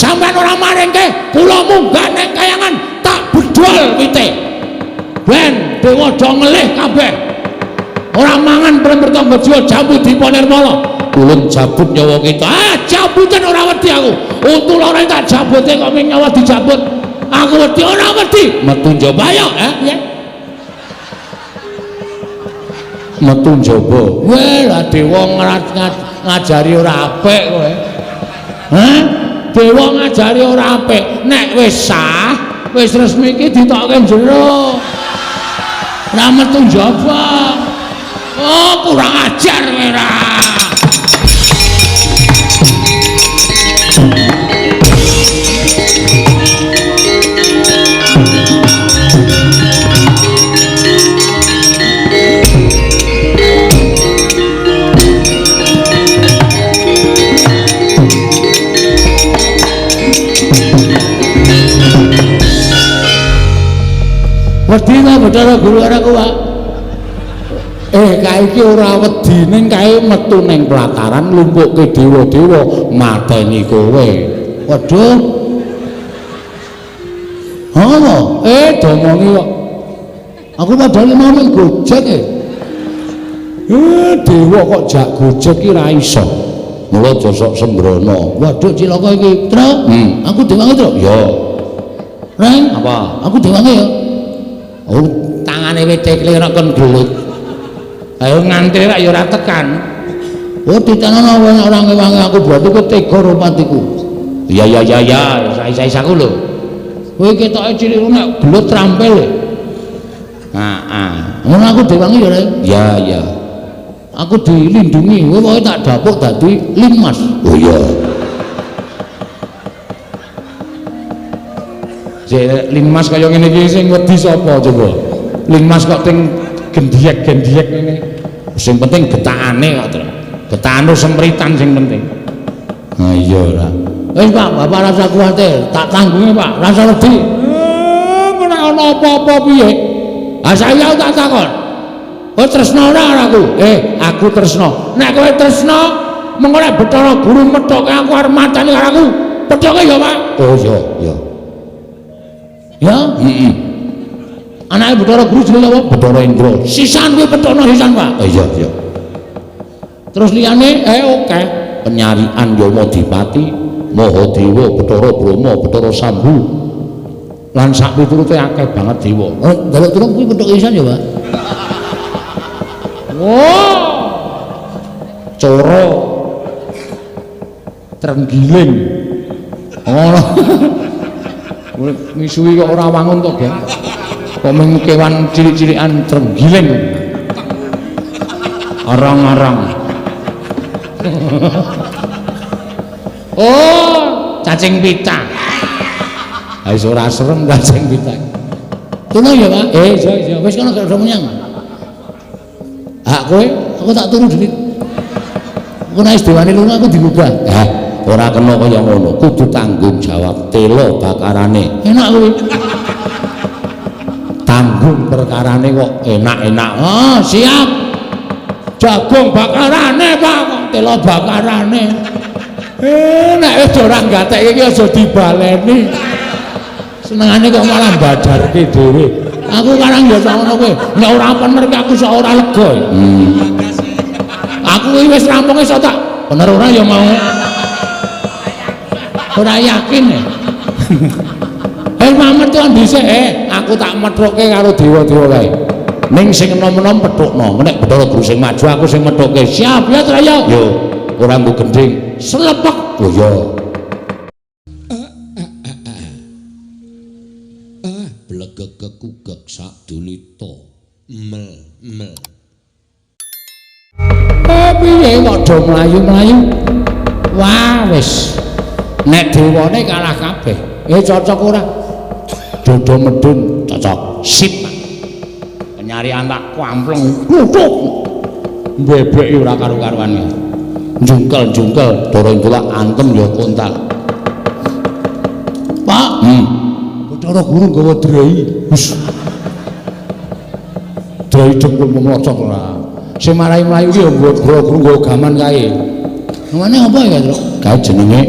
sampean ora maringke kula munggah ning kayangan tak bedol wite ben dewa do ngelih kabeh ora mangan Prambertangga jiwa jambu diponirmala ulun jabut nyawa kita jabutan ora wedi aku untul ora tak jabute kok ming nyawa dijabut aku wedi ora wedi metu njaba ya ya metu njaba weh lah dewa ngajari ora apik kowe dewa ngajari ora apik nek wis sah wis resmi iki ditokke jero ora metu njaba oh kurang ajar kowe ra wedi ta Bathara Guru karo Pak kae iki ora wedi ning kae metu ning pelataran lumpukke dewa-dewa mateni kowe waduh domongi kok aku padahal mau ning gojek dewa kok jak gojek ki ra iso mula aja sok sembrono waduh cilaka iki Truk aku diwangi Truk ya Reng apa aku diwangi ya oh tangane wete klirek kon gelut ayo ngantri rak ya ora tekan oh ditanono ora ngewangi aku berarti ku tega rumatiku iya saya-sayaku lho kowe ketoke cilik nek gelut trampil ngono aku diwangi ya Reng ya aku dilindungi kowe pokoke tak dapuk dadi limas oh iya limas kaya ngene iki sing wedi sapa coba limas kok ting gendiek-gendiek ngene sing penting getakane kok Tru getakan sempritan sing penting nah iya ora wis Pak Bapak rasa kuwatir tak tanggungi Pak rasa wedi ora ana apa-apa piye saya tak takon kowe tresno ora aku aku tresno nek kowe tresno mengko nek Bathara Guru methoke aku arep matani karo aku pedhoke ya Pak oh iya ya anake Bathara Guru jenenge apa Bathara Indra sisan kuwi pethono sisan Pak iya terus liyane oke penyarian Yamadipati Mahadewa Bathara Brahma Bathara Sambu lan sak piturute akeh banget dewa ndelok terus kuwi pethoke sisan ya Pak wow coro trenggiling ngono misuwi kok ora wangun to, Geng. Kok mung kewan cilik-cilikan trenggiling. Arang-arang. Oh, cacing pita. Ha iso ora serem cacing pita. Tuna ya, Pak? Iya. Wis kono gak menyang. Hak kowe, aku tak turu dhewe. Aku nek dewane lunga aku digugah. Ora kena kaya ngono, kudu tanggung jawab telo bakarane. Enak kuwi. Tanggung perkarane kok enak-enak. Oh, siap. Jagung bakarane, Pak, kok telo bakarane. Nek wis ora gatek iki aja dibaleni. Senengane kok malah badarke dhewe. Aku karang ya ngono kowe. Nek ora pener aku sok ora lega. Aku wis rampung iso tak bener ora ya mau. Ora yakin ya. Mamet kan dhisik aku tak methoke karo dewa-dewa kae. Ning sing enom-enom pethukno, nek Bathara Guru sing maju aku sing methoke. Siap ya, Traya? Yo, ora nggo gending. Selepek. Oh ya. Blegek-kugek sak dunita. Mel. Piye kok do mlayu-mlayu? Wah, wis. Nek dewane kalah kabeh. Cocok ora? Dodo medun cocok. Sip. Penyarian tak kwampleng. Kutuk. Bebeki ora karo-karuan. Jungkel-jungkel Bathara Indra antem ya kontal. Pak. Bathara Guru nggawa drai. Wis. Drai dengkul memlocok ora. Sing marai mlayu ki ya Bathara Guru nggawa gaman kae. Namane apa ya, Tru? Kae jenenge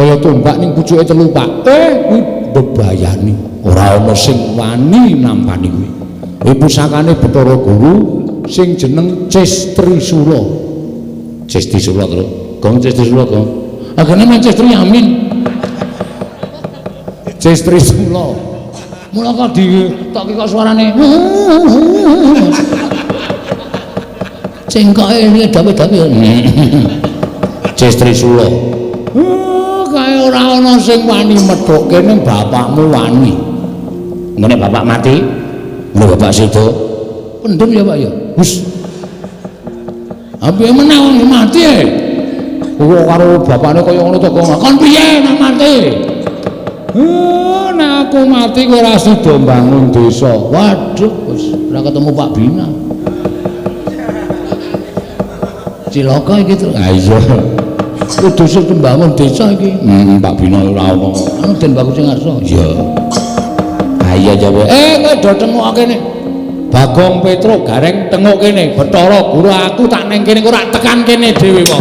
kaya tombak ning pucuke telu Pak. Kuwi bebayani. Ora ana sing wani nampani kuwi. Kuwi pusakane Bathara Guru sing jeneng Cestrisula. Cestrisula terus. Gong Cestrisula gong. Agane Manchester Yamin. Cestrisula. Mula kok ditokke kok suarane. Cengkoke iki dawe-dawe. Cestrisula. Kae ora ana sing wani medhokke ning bapakmu wani. Ngene bapak mati. Ngene bapak sedo. Pendem ya Pak ya. Wis. Ape menang mati e. Kok karo bapakne kaya ngono to kok. Kon piye nek mati? Nek aku mati kowe ora sida mbangun desa. Waduh, wis ora ketemu Pak Bina. Cilaka iki to. Ha iya. Kudu sing mbangun desa iki. Pak Bina ora ono. Anu den bagus sing ngarsa. Iya. Ha iya jawe. Kowe do tengok kene. Bagong Petro gareng tengok kene. Bathara Guru aku tak ning kene kok ora tekan kene dhewe kok.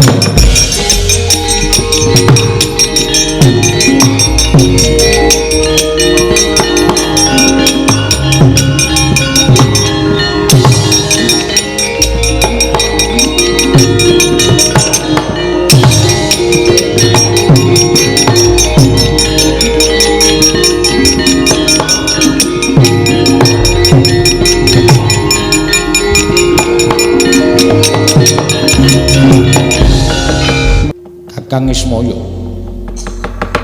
Kang Ismaya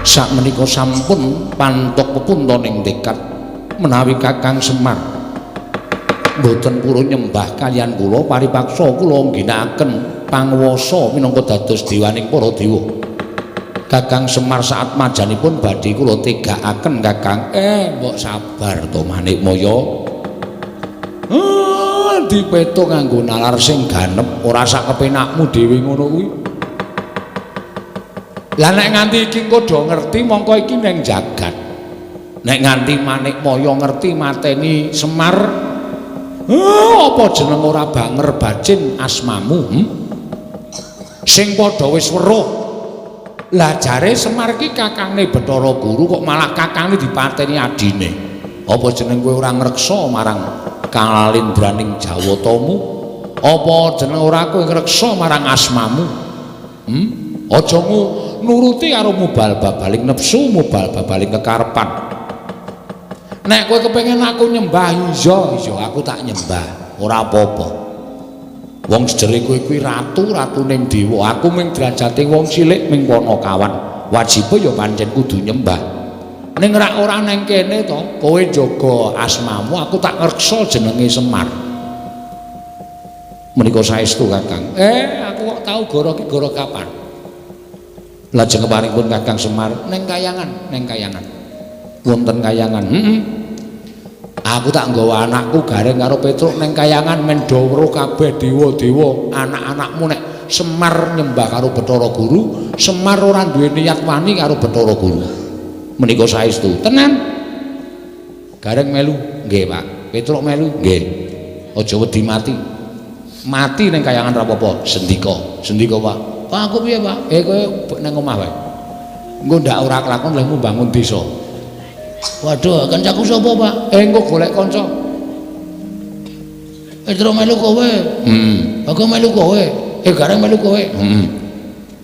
sakmenika sampun pantok pepuntaning tekad menawi Kakang Semar boten purun nyembah kaliyan kula paripaksa kula ngginakaken panguwasa minangka dados dewaning para dewa. Kakang Semar saat majanipun badhe kula tegakaken Kakang. Mbok sabar to Manikmaya. Dipeto nganggo nalar sing ganep ora sak kepenakmu dhewe ngono kuwi. Lah nek nganti iki engko do ngerti mongko iki ning jagat. Nek nganti Manikmaya ngerti mateni Semar, apa jeneng ora banger bajin asmamu? Sing padha wis weruh. Lah jare Semar iki kakangne Bathara Guru kok malah kakangne dipateni adine. Apa jeneng kowe ora ngreksa marang kalindraning Jawatamu? Apa jeneng ora kowe ngreksa marang asmamu? Aja nuruti karo mubal babaling nepsu, mubal babaling kekarepan. Nek kowe kepengin aku nyembah, iya aku tak nyembah, ora apa-apa. Wong sejere kowe kuwi ratu, ratuning dewa. Aku ming derajate wong cilik ming Panakawan. Wajibe ya pancen kudu nyembah. Ning ora nang kene to, kowe jaga asmamu, aku tak ngreksa jenenge Semar. Menika saestu Kakang. Aku kok tau goro ki goro kapan? Lajeng keparipun Kakang Semar neng kayangan. Wonten kayangan. Aku tak nggawa anakku gareng karo Petruk neng kayangan men do weruh kabeh dewa-dewa anak-anakmu nek Semar nyembah karo Bathara Guru, Semar ora duwe niat wani karo Bathara Guru. Menika saestu. Tenan. Gareng melu, nggih Pak. Petruk melu, nggih. Aja wedi mati. Mati neng kayangan ra apa-apa, sendika. Sendika Pak. Pak aku piye Pak? Kowe nang omah wae. Engko ndak ora kelakon lehmu bangun desa. Waduh, kancaku sapa Pak? Engko golek kanca. Terus melu kowe. Aku melu kowe. Gareng melu kowe.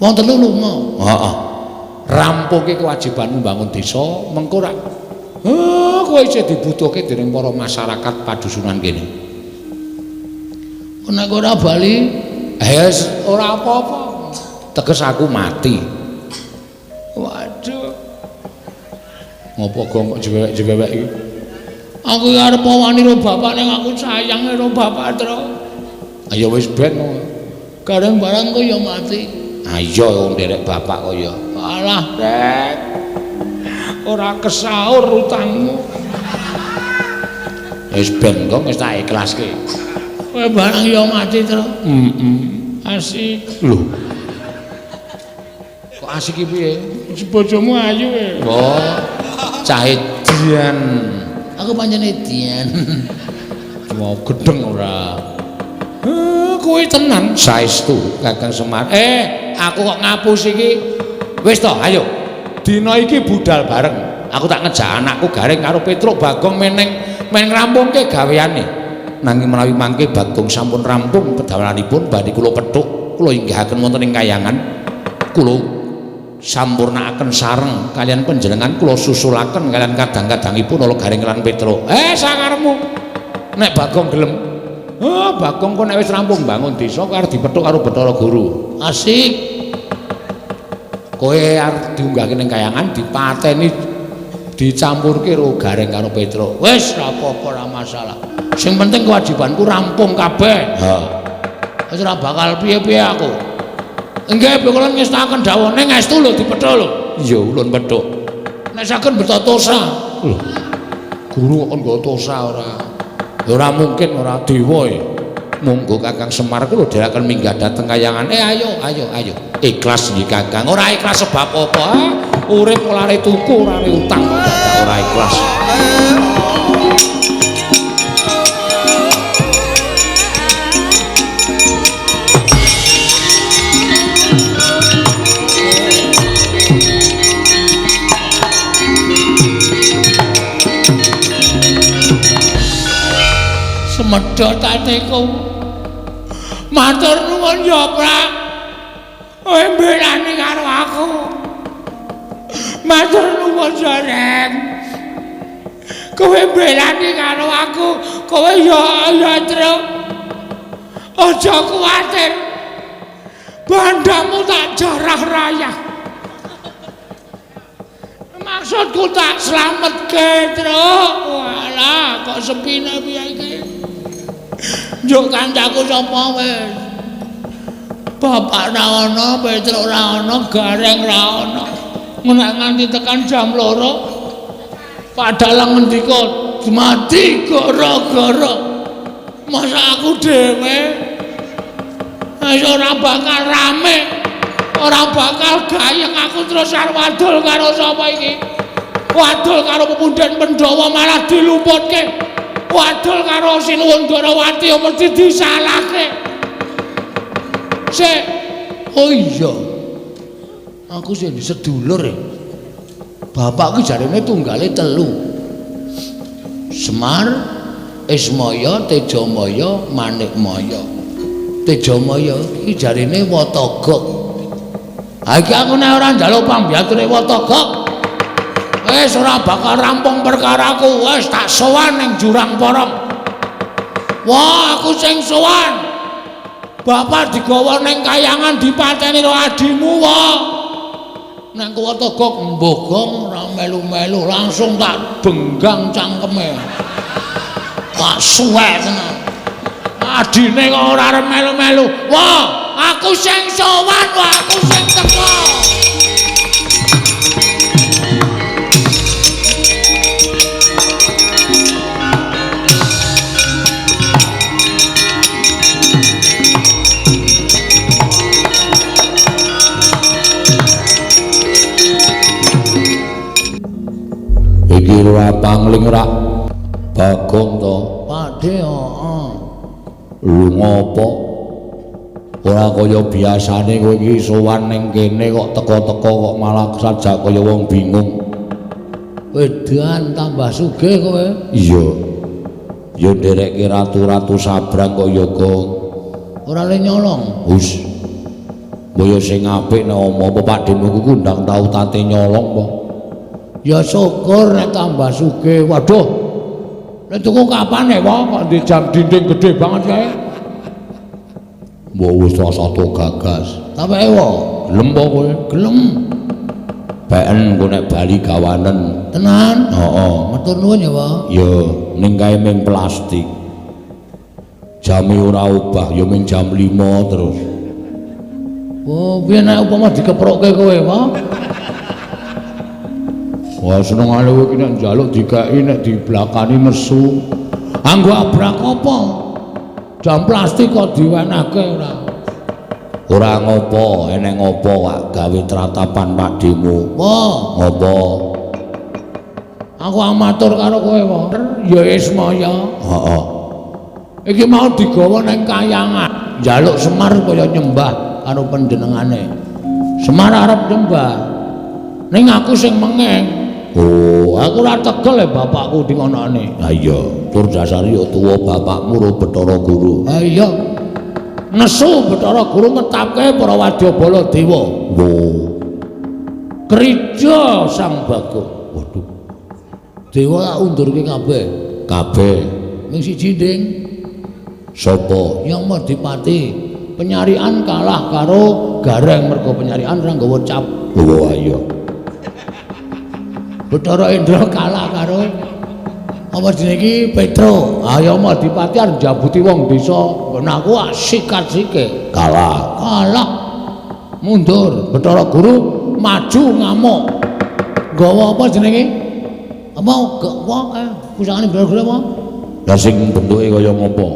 Wong telu lunga. Heeh. Rampuke kewajibanmu bangun desa, mengko ra. Kowe isih dibutuhke dening para masyarakat padusunan kene. Nek ora bali, ora apa-apa. Teges aku mati. Waduh. Ngopo kok jewek-jewek iki? Aku arep wani karo bapak ning aku sayang karo bapak terus. Ayo wis ben. Kadang barang kok ya mati. Iya wong derek bapak kok ya. Alah, Dek. Ora kesaur utangmu. Wis ben kok wis tak ikhlaske. Kowe barang ya mati terus. Asik. Lho. Kok asik iki piye? Bojomu ayu e. Oh. Cahe Dian. Aku pancene Dian. Mau gedeng ora. Kowe tenan saestu Kakang Semar. Aku kok ngapus iki. Wis to, ayo. dina iki budal bareng. Aku tak ngejak anakku Gareng karo Petruk Bagong men ngrampungke gaweane. Nanging menawi mangke Bagong sampun rampung pedawalanipun badhe kula pethuk, kula inggihaken wonten ing kayangan. Kula sampurnakaken sareng kalian panjenengan kula susulaken kalian kadang-kadangipun ala Gareng lan Petruk. Sakarepmu. Nek Bagong gelem. Bagong kok nek wis rampung bangun desa karo dipethuk karo Bathara Guru. Asik. Kowe arep diunggahke ning kayangan dipateni dicampurke karo Gareng karo Petruk. Wis ora apa-apa ora masalah. Sing penting kewajibanku rampung kabeh. Wis ora bakal piye-piye aku. Nggih kula ngestakaken dawuhne ngestu lho dipethuk lho. Iya ulun pethuk. Nek saken beto tosa. Lho. Guru kok nggo tosa ora. Ya ora mungkin ora dewa ya. Monggo Kakang Semar kula dherekaken minggah dhateng kayangan. Ayo. Ikhlas nggih Kakang. Ora ikhlas sebab apa? Urip ora are tuku, ora are utang kok dadak ora ikhlas. Semedhot atiku. Matur nuwun ya, Prak. Kowe mbelani karo aku. Matur nuwun Sareng. Kowe mbelani karo aku, kowe ya Truk. Aja kuwatir. Bandamu tak jarah rayah. Maksudku tak slametke, Truk. Walah, kok sepine piye iki? Njuk kancaku sapa wis? Bapak ra ana, Petruk ra ana, Gareng ra ana. Nek nganti tekan jam 2 padahal ngendika mati gara-gara masa aku dhewe wis ora bakal rame, ora bakal gayeng aku terus arep wadul karo sapa iki? Wadul karo Pepundhen Pandhawa malah diluputke. Wadul karo Sinuwun Darawati mesti disalahke. Sik. Oh iya. Aku sing sedulur ya. Bapak ki jarene tunggale 3. Semar, Ismaya, Tejamaya, Manikmaya. Tejamaya iki jarene Watagak. Ha iki aku nek ora njaluk pambiyature Watagak, wis ora bakal rampung perkaraku. Wis tak sowan ning Jurang Porong. Wah, aku sing sowan. Bapak digawa ning kayangan dipateni karo adimu wae. Nek Watagak mbogong ora melu-melu langsung tak benggang cangkeme. Tak suwek tenan. Adine kok ora arep melu-melu. Wah, aku sing sowan, aku sing teko. Iki ora pangling rak Bagong to. Pakde Lu ngopo? Ora kaya biasane kowe iki sowan ning kene kok teko-teko kok malah sajak kaya wong bingung. Wedan tambah sugih kowe. Iya. Ya nderekke ratu-ratu sabrang kok ya Gong. Ora le nyolong. Wis. Mbaya sing apik nek apa pakdemu ku ndang tau tate nyolong po. Ya syukur nek tambah sugih. Waduh. Nek tuku kapan ya, Pak? Kok di jam dinding gede banget kae. Mbok wis satu gagas. Tapi ewo, gelem po kowe? Gelem. Beken ku nek bali gawanen. Tenan? Heeh. Matur nuwun ya, Pak. Ya, ning kae ming plastik. Jame ora ubah, ya ming jam 5 terus. Oh, piye nek upama dikeprokke kowe, Pak? Wah senengane kowe iki nek njaluk digaeki nek diblakani nesu. Anggo abrak apa? Jam plastik kok diwenehke ora. Ora ngopo, eneng ngopo Pak gawe tratapan pakdemu. Apa? Ngopo? Aku amatur karo kowe, Pak. Ya Ismaya. Heeh. Iki mau digawa ning kayangan. Njaluk Semar kaya nyembah karo panjenengane. Semar arep nyembah. Ning aku sing mengeng. Oh, aku ora tegel ya bapakku di ngonane. Ha iya, tur dasare ya tuwa bapakmu ro Bathara Guru. Ha iya. Nesu Bathara Guru ngetapke para Wadyabala Dewa. Oh. Krija Sang Bagong. Waduh. Dewa tak undurke kabeh. Kabeh. Ming siji nding. Sapa? Yang Madipati. Penyarian kalah karo Gareng mergo penyarian ora nggawa cap. Oh iya. Bathara Indra kalah karo apa jenenge iki Petro. Ayo Madipati arep njabuti wong desa. Nah aku sikat-sike. Kalah. Kalah. Mundur. Bathara Guru maju ngamuk. Gawa apa jenenge? Apa pusakane Bathara Guru apa? Lah sing bentuke kaya ngopo?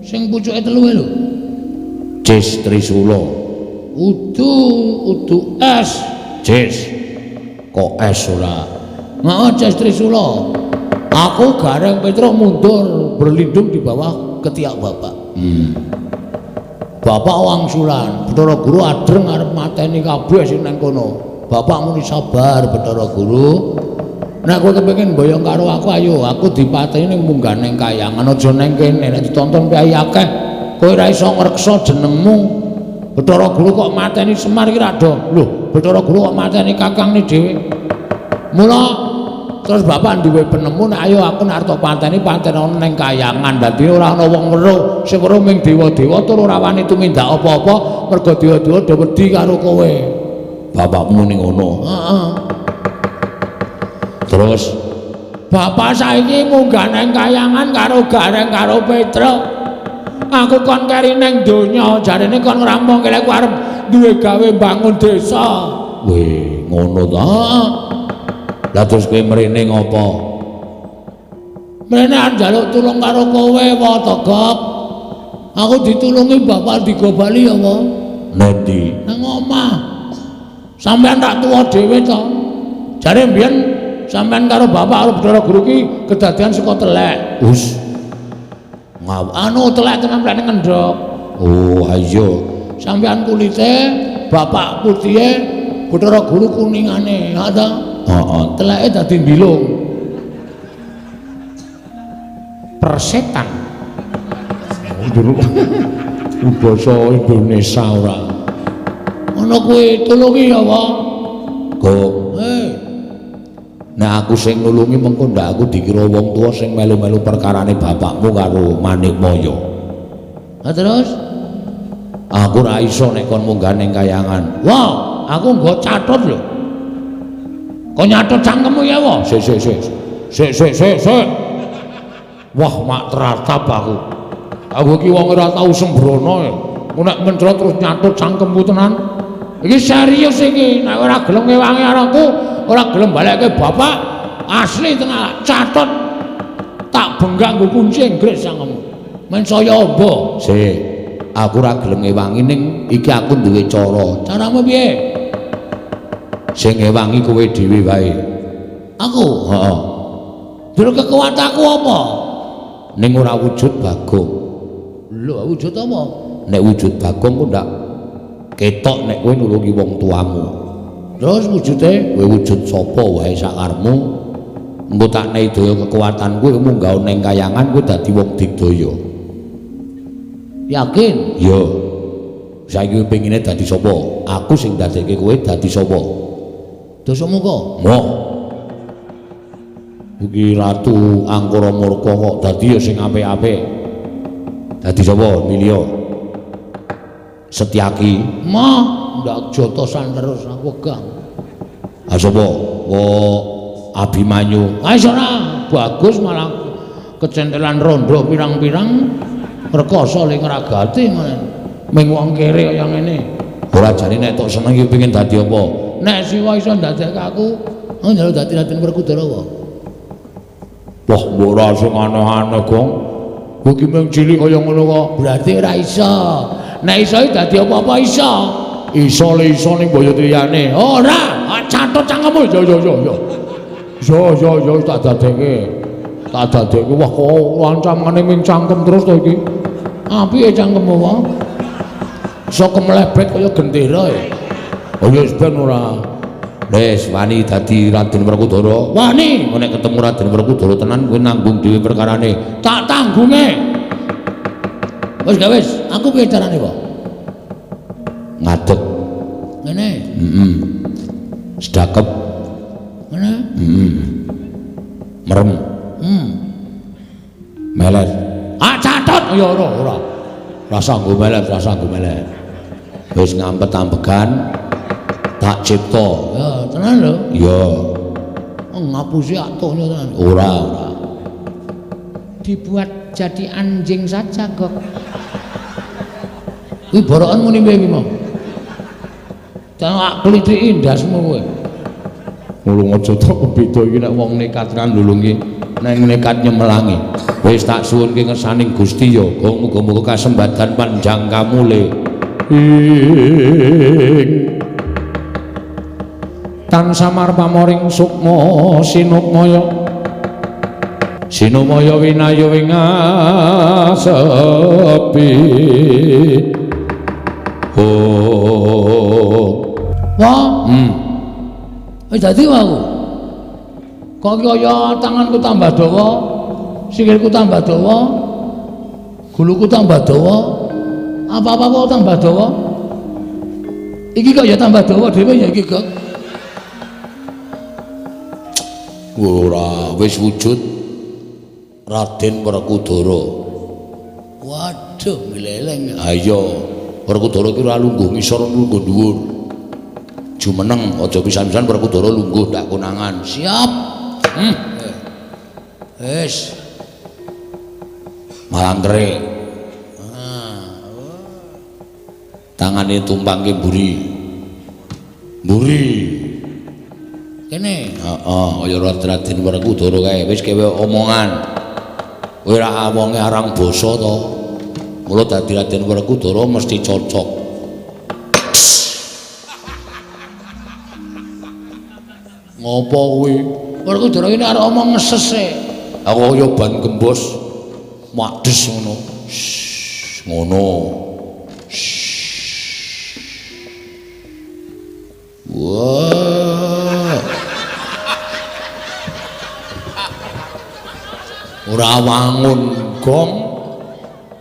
Sing pucuke telu lho. Cis Trisula. Udu es. Cis. Kok es ora? Heeh, Cis Trisula. Aku Gareng Petro mundur berlindung di bawah ketiak bapak. Bapak wangsulan, Bathara Guru adreng arep mateni kabeh sing nang kono. Bapak muni sabar Bathara Guru. Nek kowe kepengin mboyong karo aku ayo, aku dipateni ning munggah ning kayangan aja ning kene. Nek ditonton piye akeh, kowe ora iso ngreksa jenengmu. Bathara Guru kok mateni Semar iki ra do. Lho, Bathara Guru kok mateni kakangne dhewe. Mula terus bapak duwe penemu nek ayo aku nek arep pateni ana ning kayangan. Dadi ora ana wong weruh, sing weruh ming dewa-dewa tur ora wani tumindak apa-apa mergo dewa-dewa do wedi karo kowe. Bapakmu ning ngono. Heeh. Terus bapak saiki munggah nang kayangan karo Gareng karo Petro. Aku kon keri ning donya, jarene kon ngrampung kene aku arep duwe gawe bangun desa. Weh, ngono ta? Lah terus kowe mrene ngopo? Mrene arep njaluk tulung karo kowe apa Togop? Aku ditulungi bapak digobali apa? Nendi? Nang omah. Sampeyan tak tuwa dhewe to. Jare mbiyen sampean karo bapak karo Bathara Guru ki kedadian saka telek. Us. Anu telek tenan mrene ngendhok. Oh, ayo. Sampean kulite, bapak putihe, Bathara Guru kuningane, ha ta? Heeh, teleke dadi mbilung. Persetan. Basa Indonesia ora. Ana kuwi tulungi apa? Gong. Nah aku sing nulungi mengko ndak aku dikira wong tua sing melu-melu perkarane bapakmu karo Manikmaya. Lah terus aku ora iso nek kon munggah ning kayangan. Wah, aku nggo catet lho. Kok nyatet cangkemmu ya, wah. Sik. Wah, mak teratap aku. Aku ki wong ora tau sembrono ya. Nek mencrot terus nyatet cangkemmu tenan. Iki serius iki, nek ora gelem ngewangi arangku, ora gelem balekke bapak, asli tenan catet. Tak benggak nggo kunci Inggris sangemu. Men saya amba. Sik. Aku ora gelem ngewangi ning iki aku duwe cara. Caramu piye? Sing ngewangi kowe dhewe wae. Aku? Heeh. Jero kekuatanku apa? Ning ora wujud Bagong. Lho, wujud apa? Nek wujud Bagong ku ndak ketok nek kowe nulungi wong tuamu. Terus wujude kowe wujud sapa wae sakarepmu. Engko tak nehi daya kekuatan kowe munggah ning kayangan kowe dadi wong digdaya. Yakin? Iya. Saiki pengine dadi sapa? Aku sing dadekke kowe dadi sapa? Dosamu kok? Moh. Iki Ratu Angkara Murka kok dadi ya sing apik-apik. Dadi sapa? Milya. Setyaki. Mah, ndak jotosan terus aku wegah. Ah sapa? Kok Abimanyu. Ah iso ora, bagus malah kecentelan rondo pirang-pirang rekoso ling ngragati men. Ming wong kere kaya ngene. Ora jane nek tok seneng iki pengin dadi apa? Nek siwa iso ndadekke aku, njaluk dadi Raden Werkudara wae. Wah, mbok ora sing aneh-aneh, Gong. Kowe iki mung cilik kaya ngono kok. Berarti ora iso. Nek iso dadi apa-apa iso. Iso le iso ning boyo triyane. Ora, catet cangkemmu. Yo tak dadekke. Tak dadekke. Wah, kok ancamane ming cangkem terus to iki. Apike cangkemmu wae? Iso kemlebet kaya gendera ya. Oh ya ben ora. Wis wani dadi Raden Werkudara. Wani, nek ketemu Raden Werkudara tenan kowe nanggung dhewe perkarane. Tak tanggunge. Wis gak wis, aku piye carane kok? Ngadeg. Ngene. Sedakep. Ngene. Merem. Melet. Ah catet ya ora. Rasa nggo melet, rasa nggo melet. Wis ngampet-ampegan tak cipta. Ya, tenan lho. Iya. Ngapusi atuhnya tenan. Ora. Dibuat jadi anjing saja kok. Kuwi borokan muni piye iki mau? Tak klithiki ndasmu kowe. Mulung aja tok beda iki nek wong nekat kan lho iki. Nek nekat nyemelangi. Wis tak suwunke ngersaning Gusti ya, muga-muga kasembatan panjang kamule. Tan samar pamoring sukma sinukmaya. Sinumaya winayu wingasepi. Wah. Dadi wae. Kok kaya tanganku tambah dawa, sikilku tambah dawa, guluku tambah dawa, apa-apa kok tambah dawa. Iki kok ya tambah dawa dhewe ya iki kok. Ora wis wujud Raden Werkudara. Waduh, mileleng. Ayo, Werkudara ki ora lungguh ngisor lungguh dhuwur. Jumeneng aja pisan-pisan Werkudara lungguh ndak konangan. Siap. Wis. Malangkre. Tangane tumpangke mburi. Mburi. Kene. Heeh, kaya Raden Werkudara kae wis kewe omongan. Kowe ra wonge arang basa to. Mula dadi Raden Werkudara mesti cocok. Ngopo kuwi? Werkudara ini arep omong ngeses e. Aku kaya ban gembos madhes ngono. Ngono. Wah. Ora wangun gong.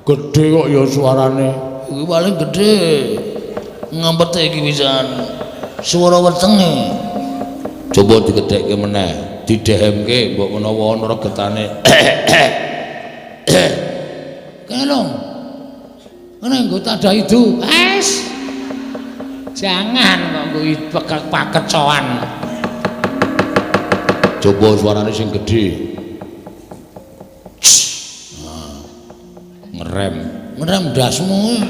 Gedhe kok ya suarane. Iki paling gedhe. Ngampete iki pisan. Suara wetenge. Coba digedhekke meneh, didehemke mbok menawa ana regetane. Kene lho. Kene nggo tada itu. Wes. Jangan kok nggo pakecoan. Coba suarane sing gedhe. Ngerem dasmu.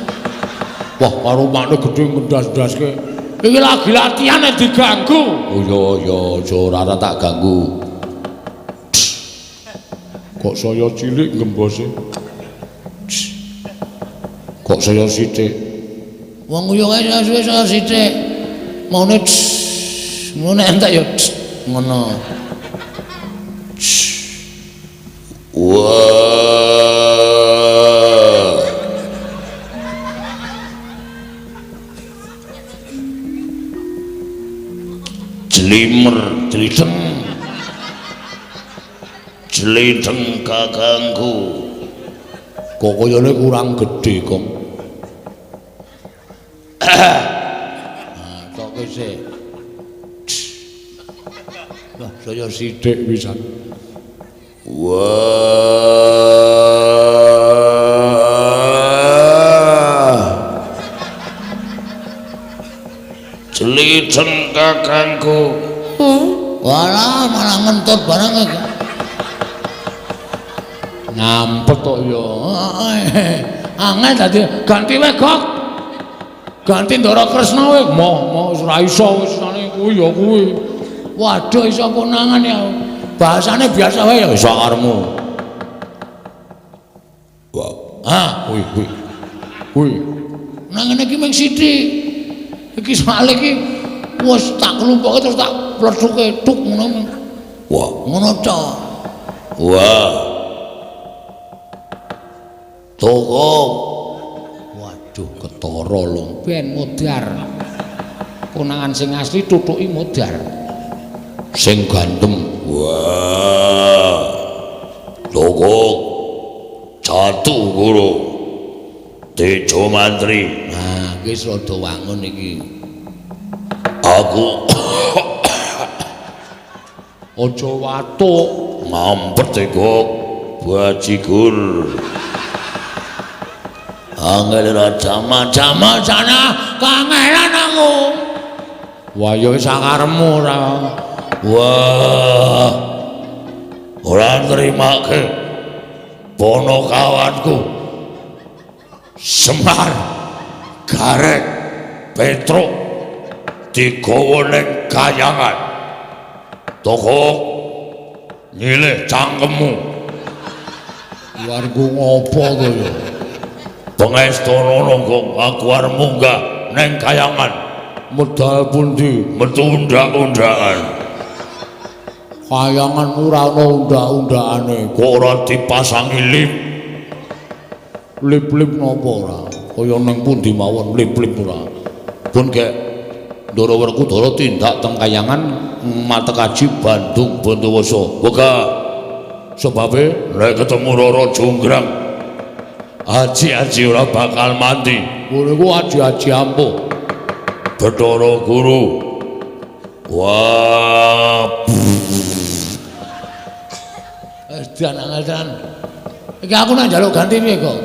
Wah, karo makne gedhe ngendas-ndaske. Iki lagi latihan diganggu. Oh ya, ora tak ganggu. Kok saya cilik ngembose. Kok saya sithik. Wong yo kae wis saya sithik. Maune ngono entek yo ngono. Wah. Jlimer, jlideng kakangku. Kok kayane kurang gedhe, Kong. Kok sik. Wah, saya sithik pisan. Wah. Jlideng kakangku. Walah malah ngentut barang iki. Ngampet kok ya. Angel dadi ganti wae, Gok. Ganti Ndara Kresna wae. Moh wis ora iso wis kuwi ya kuwi. Waduh iso konangan ya. Bahasane biasa wae ya iso karemu. Wah, kuwi. Nang ngene iki mung sithik. Iki soal iki wis tak kelumpuke terus tak plethuke tuk ngono. Wah, ngono to. Wah. Toko. Waduh, ketara lho. Ben modar. konangan sing asli tutuki modar. Sing ganteng. Wah. Togok. Jatuh guru. Tejo mantri. Nah, wis rada wangun iki. Aku aja watuk. Mampet tegok bajigur. Angel ra jama-jama sana kangelan aku. Wah ya wis sakarepmu ora. Wah. Ora nrimake pono kawanku. Semar Garek Petruk digawa ning kayangan. Tokok nyilih cangkemmu. Warga ngopo to ya? Pengestono kok aku arep munggah ning kayangan. Medal pundi? Metu undak-undakan. Kayangan ora ana undak-undakane. Kok ora dipasangi lip? Lip-lip napa ora? Kaya ning pundi mawon lip-lip ora. Pun kek Ndara Werkudara tindak teng kayangan Matekaji Bandung Bondowoso. Boga sebabe nek ketemu Rara Jonggrang Haji-haji ora bakal mandi. Ngono iku haji-haji ampuh. Bathara Guru. Wah. Edan. Iki aku nak njaluk ganti piye kok?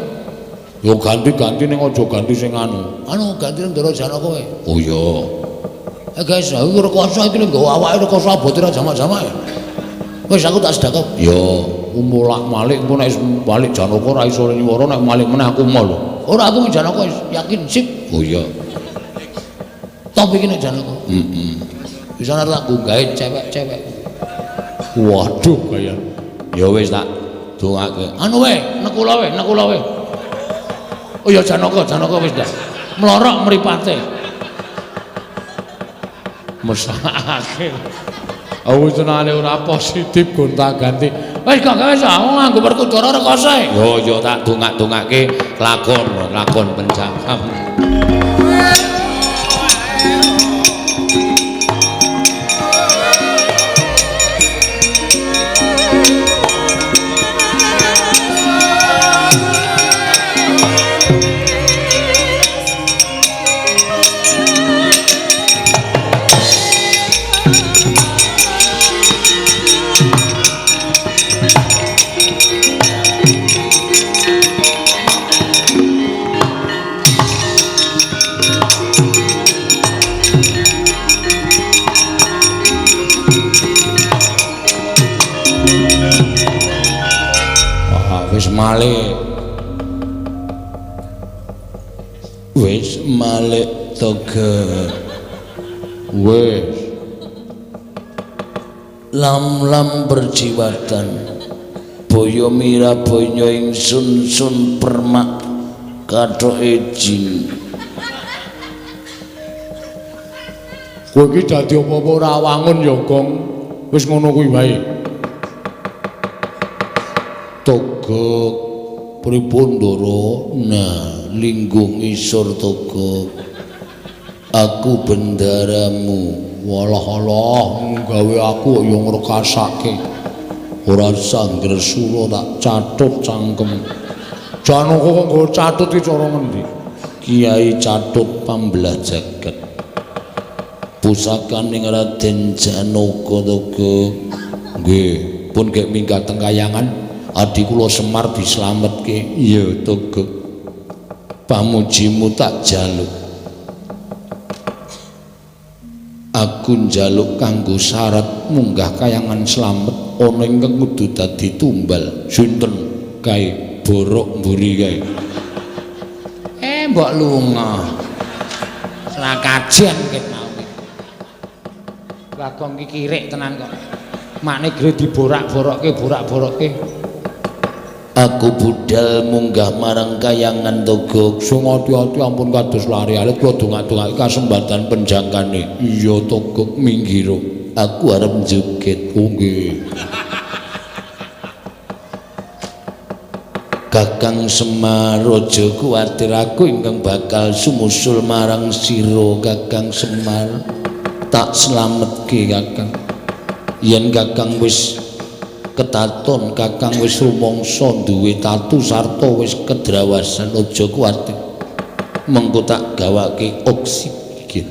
Yo ganti-ganti ning aja ganti sing anu. Anu ganti Ndara Janaka kowe. Oh iya. Guys, aku rekoso iki lho nggawa awake rekoso abote ra jamak-jamak. Wis aku tak sedekah. Yo, Mulak-malik engko nek balik Janaka ra iso nyuwara nek malik meneh aku mau lho. Ora aku ning Janaka yakin sip. Oh iya. Top iki nek Janaka. Heeh. Bisa tak gunggahe cewek-cewek. Waduh kaya. Ya wis tak dongake. Anu wae, nekula wae. Oh ya Janaka wis dah. Mlorok mripate. Mesake. Aku senane ora positif gonta-ganti. Wis kok wis aku nganggo Werkudara rekoso. Yo tak dongak-dongake lakon pencakap. Wis malik toga. Wis Lam-lam perjiwatan boyo mira boyo ingsun sun permak kathoke jin. kowe iki dadi apa-apa ora wangun ya, Gong. Wis ngono kuwi wae. Toga pripun Ndara? Nah, linggung isor toga. Aku bendaramu. Walah-alah gawe aku ya ngrekasake. Ora sangger sura tak catut cangkem. Janaka kok nggo catut iki cara ngendi? Kiai Catut Pambelah Jagat. Pusakaning Raden Janaka toga. Nggih, pun kek minggat teng kayangan adi kula Semar dislametke. Iya toga. Pamujimu tak jaluk. Aku njaluk kanggo syarat munggah kayangan slamet ana ingkang kudu dadi tumbal. Sinten Kae borok mburi kae. mbok lunga. Selakajian ket mau iki. Bagong iki kirik tenan kok. Makne gre diborak-borokke. Aku budal munggah marang kayangan toga. Sing ati-ati ampun kados lari alit kula dongak-dongake kasembatan penjangkane. Iya toga minggiro. Aku arep joget. Oh nggih. Kakang Semar aja kuwatir aku ingkang bakal sumusul marang sira Kakang Semar tak slametke Kakang yen Kakang wis ketaton Kakang wis rumangsa duwe tatu sarta wis kedrawasan aja kuwatir mengko tak gawake oksigen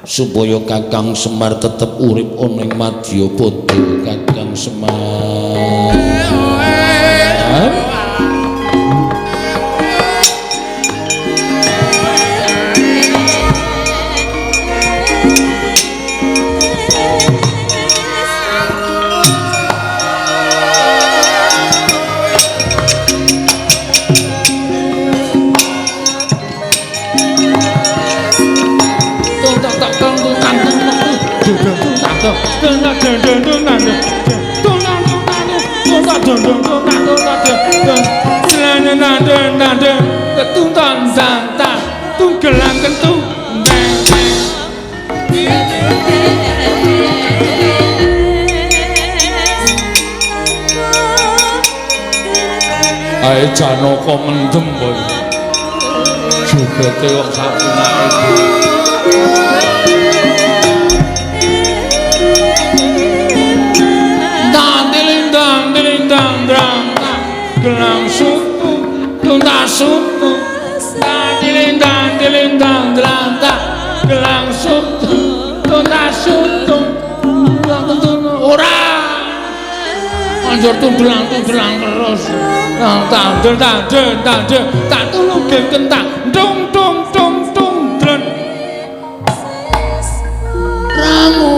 supaya Kakang Semar tetep urip ana ing Madyapada Kakang Semar Ae Janaka mendem kowe. Jogete kok sapunake. Gelang suku, tuntas suku, dilindang, delanta, gelang suku, tuntas suku, ora, anjur tundelang terus, tandel, tak tulung kentang, dong, dren, ramu,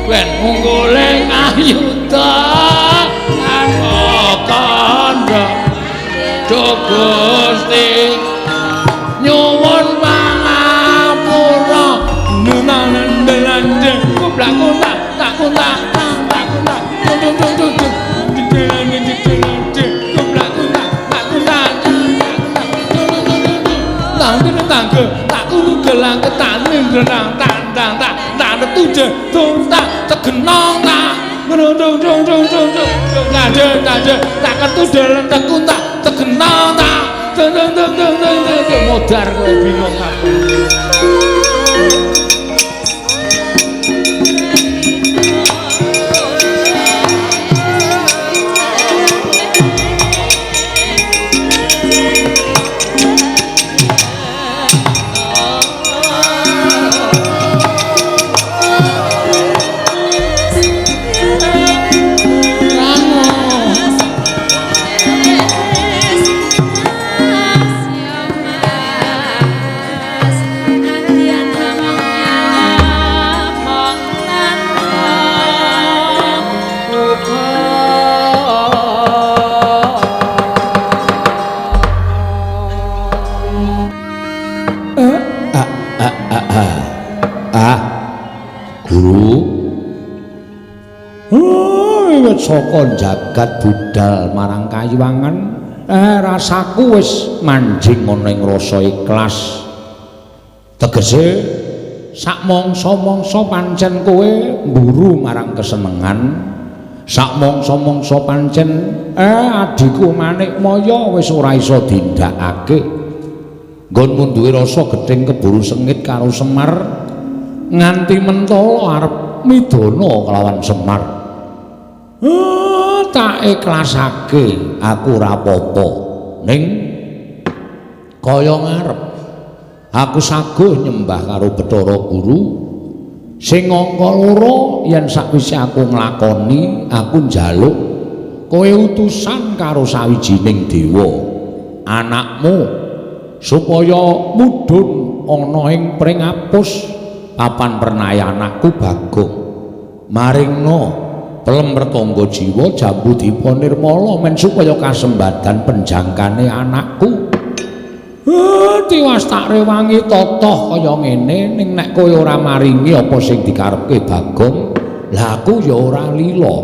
wen unggule ngayuta kandha do Gusti nyuwun pangapura nunandelande kublak tak kuntak gelang ketaning gelang tandang tak tuje tuntak tegenong tak tak ketudel tekuntak tegenong tak modar kowe bingung apa saka jagat budal marang kayuwangan rasaku wis manjing ana ing rasa ikhlas tegese sak mangsa-mangsa pancen kowe mburu marang kesenengan sak mangsa-mangsa pancen adhiku Manikmaya wis ora iso dindakake nggonmu duwe rasa gething keburu sengit karo Semar nganti mentala arep midana kelawan Semar tak ikhlasake aku ora apa-apa ning kaya ngarep aku saguh nyembah karo Bathara Guru sing angka loro yen sakwise aku nglakoni aku njaluk kowe utusan karo sawijining dewa anakmu supaya mudhun ana ing pringapus papan pernayananku Bagong maringna pelem pertangga jiwa jambu dipa nirmala men supaya kasembadan penjangkane anakku tiwas tak rewangi totoh kaya ngene ning nek kowe ora maringi apa sing dikarepke Bagong lah aku ya ora lila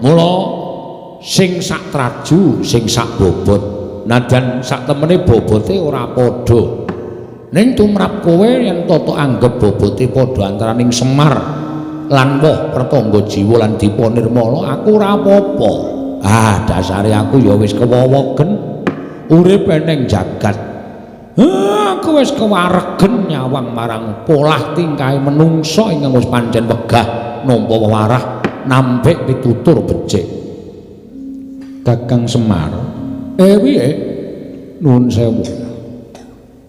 mula sing sak traju sing sak bobot Nadyan sak temene bobote ora padha. Ning tumrap kowe yen tata anggap bobote padha antaraning Semar lan Woh Pertangga Jiwa lan Dipa Nirmala, aku ora apa-apa. Ah, dasare aku ya wis kewowogen urip ning jagat. Aku wis kewaregen nyawang marang polah tingkahe menungsa ingkang wis pancen wegah nampa wewarah nampik pitutur becik. Kakang Semar, piye? Nuwun sewu.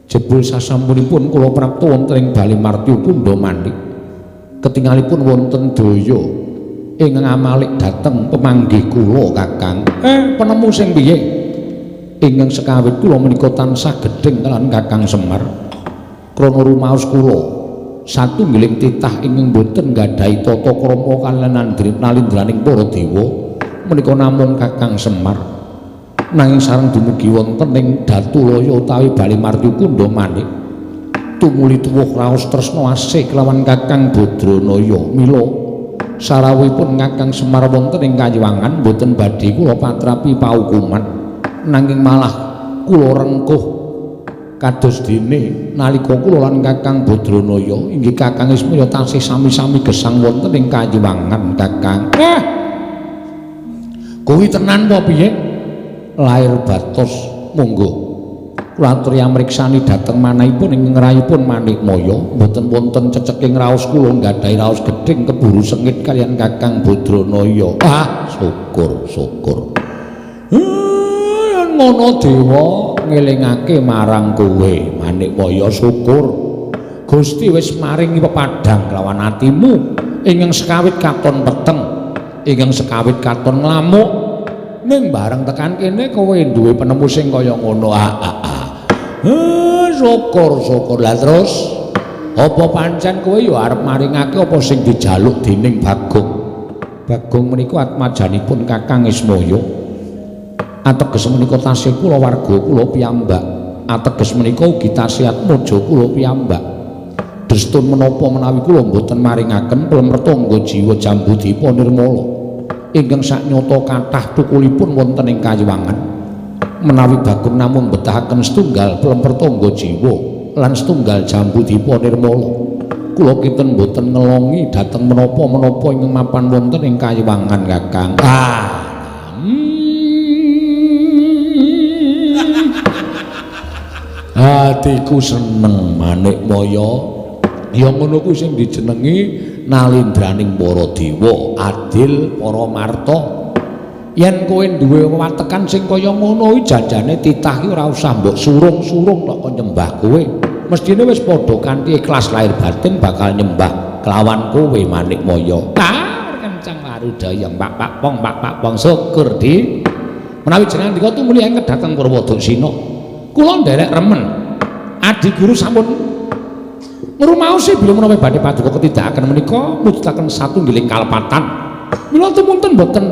Jebul sasampunipun kula prapta wonten ing Bali Martya Kundamani. Ketingalipun wonten daya ingkang amalik dhateng pemanggih kula Kakang. Penemu sing piye? Ingkang sekawit kula menika tansah gedheng kaliyan Kakang Semar. Krana rumaos kula satunggiling titah ingkang boten nggadhahi tata krama kaliyan nalindraning para dewa menika namung Kakang Semar. Nanging sareng dumugi wonten ing Datulaya utawi Bali Martya Kundamani tumuli tuwuh raos tresna asih kelawan Kakang Badranaya. Mila sarawuhipun Kakang Semar wonten ing Kayiwangan boten badhe kula patrapi paukuman, nanging malah kula rengkuh kados dene nalika kula lan Kakang Badranaya inggih Kakang Ismaya tasih sami-sami gesang wonten ing Kayiwangan. Kakang, kuwi tenan apa piye? Lair batos monggo kula aturi amriksani dhateng manahipun ing ngrayipun Manikmaya mboten wonten ceceking raos kula nggadhahi raos gedhing keburu sengit kaliyan Kakang Badranaya. Syukur. Yen ngono dewa ngelingake marang kowe Manikmaya, syukur Gusti wis maringi pepadhang lawan atimu ingkang sekawit katon peteng, ingkang sekawit katon nglamuk. Ning bareng tekan kene kowe duwe penemu sing kaya ngono. Syukur. Lah terus apa pancen kowe ya arep maringake apa sing dijaluk dening Bagong? Bagong menika atmajanipun Kakang Ismaya. Ateges menika tasih kula warga kula piyambak. Ateges menika ugi tasih atmaja kula piyambak. Destun menapa menawi kula mboten maringaken Pertangga Jiwa Jambudipa Nirmala ingkang saknyata kathah tukulipun wonten ing Kayiwangan, menawi Bagong namung betahaken setunggal Pertangga Jiwa lan setunggal Jambudipa Nirmala, kula kinten boten ngelongi dhateng menapa-menapa ingkang mapan wonten ing Kayiwangan. Kakang, atiku seneng Manikmaya. Ya ngono kuwi sing dijenengi nalindraning para dewa, adil para marta. Yen kowe duwe watekan sing kaya ngono kuwi janjane titah ki ora usah mbok surung-surung tok nyembah kowe. Mestine wis padha kanthi ikhlas lahir batin bakal nyembah kelawan kowe Manikmaya. Kencang marudaya Pak Pong syukur di. Menawi jenengan dika tumuli engket dhateng Purwadaksina, kula nderek remen adi guru sampun ngrumaosi bila menawi badhe paduka ketindakaken menika mujudaken satunggiling kalepatan. Mila tumunten boten